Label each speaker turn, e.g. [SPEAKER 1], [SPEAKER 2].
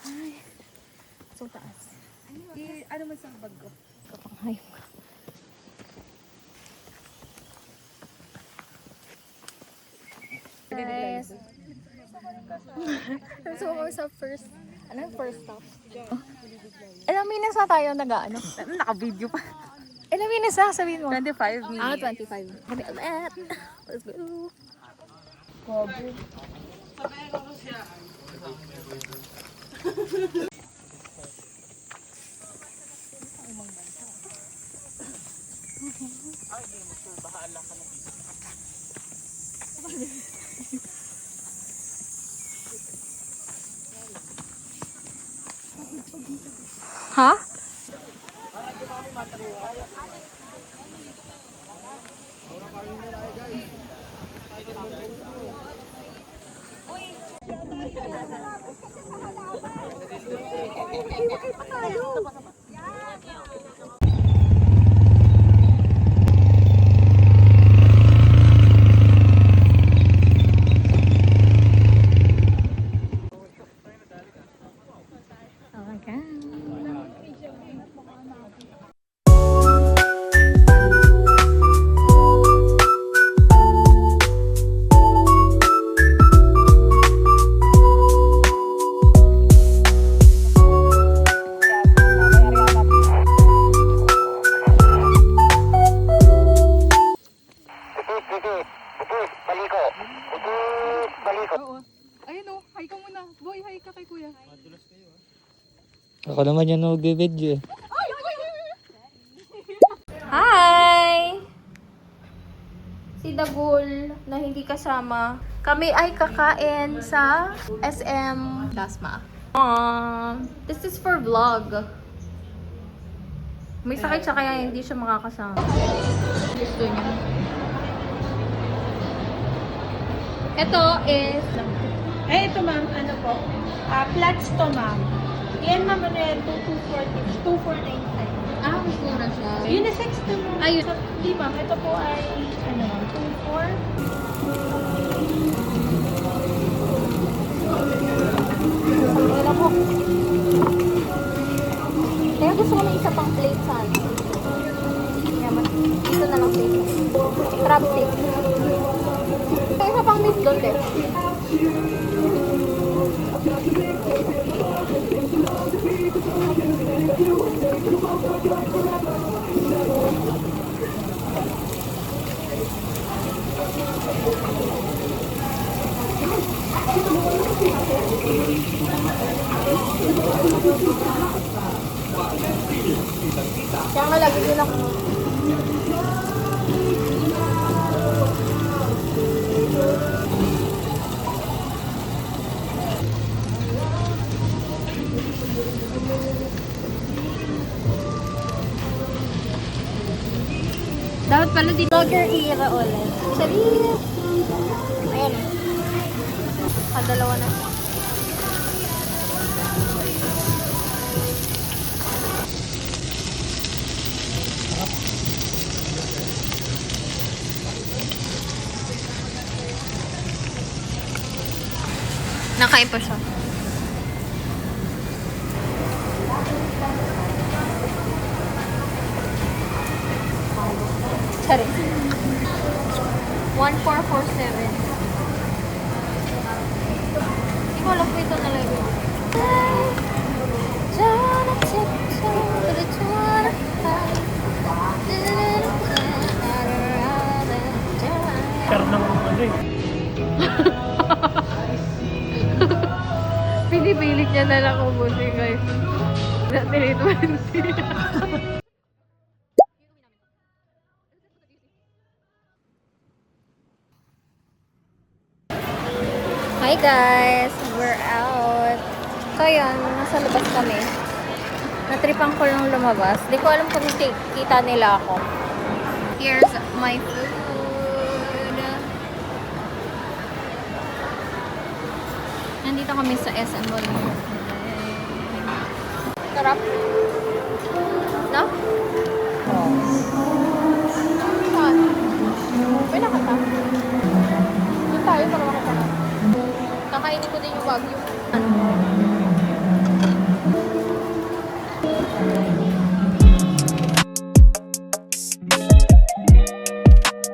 [SPEAKER 1] Ay, so taas.
[SPEAKER 2] Ano man sa bag ko?
[SPEAKER 1] Kapanghayong ka. Guys. So, kami sa first, anong first stop? Oh. Ilang minutes na tayo nag-ano?
[SPEAKER 2] Naka-video pa.
[SPEAKER 1] Ilang minutes na, sabihin mo?
[SPEAKER 2] 25 minutes.
[SPEAKER 1] Ah, 25. Kami ulit. Let's go.
[SPEAKER 2] Kobe.
[SPEAKER 1] Ha? Oh my God.
[SPEAKER 2] Ayun o, hi ka muna. Boy, hi ka kay kuya.
[SPEAKER 3] Ako naman yung nag-video eh.
[SPEAKER 1] Hi! Si Dagul na hindi kasama. Kami ay kakain sa SM Dasma. This is for vlog. May sakit siya kaya hindi siya makakasama. Gusto niya. Ito is...
[SPEAKER 4] Ito ma'am, ano po? Flats to ma'am. Yan ma'am, ano yan? 2,495.
[SPEAKER 1] Ah, mas mura siya.
[SPEAKER 4] Unisex to ma'am.
[SPEAKER 1] Ayun.
[SPEAKER 4] Di ma'am, ito po ay, ano ma'am, 2,400.
[SPEAKER 1] Wala po. Kaya gusto ko ng isa pang plate sa ano. Kaya ito na lang plate. Crab stick. Kaya isa pang meat doon eh. Kaya nga lagi din ako. Dapat pala di vlogger era ulit. Charis! Ayan. Dalawa na. Nakain pa siya. Sorry. 1447. Hindi ko alam kung ito na lang yun.
[SPEAKER 3] Pero naman ano eh.
[SPEAKER 1] Pinipilit niya na lang ubusin guys. Tinitman siya. Hi guys! We're out. So yun, nasa labas kami. Natripan ko lang lumabas. Di ko alam kung kita nila ako. Here's my food. Nandito kami sa SM Mall. Sarap. No? Saan? May nakata. Doon tayo para makita na. Ito. Kakainin ko din yung wagyu. Ano?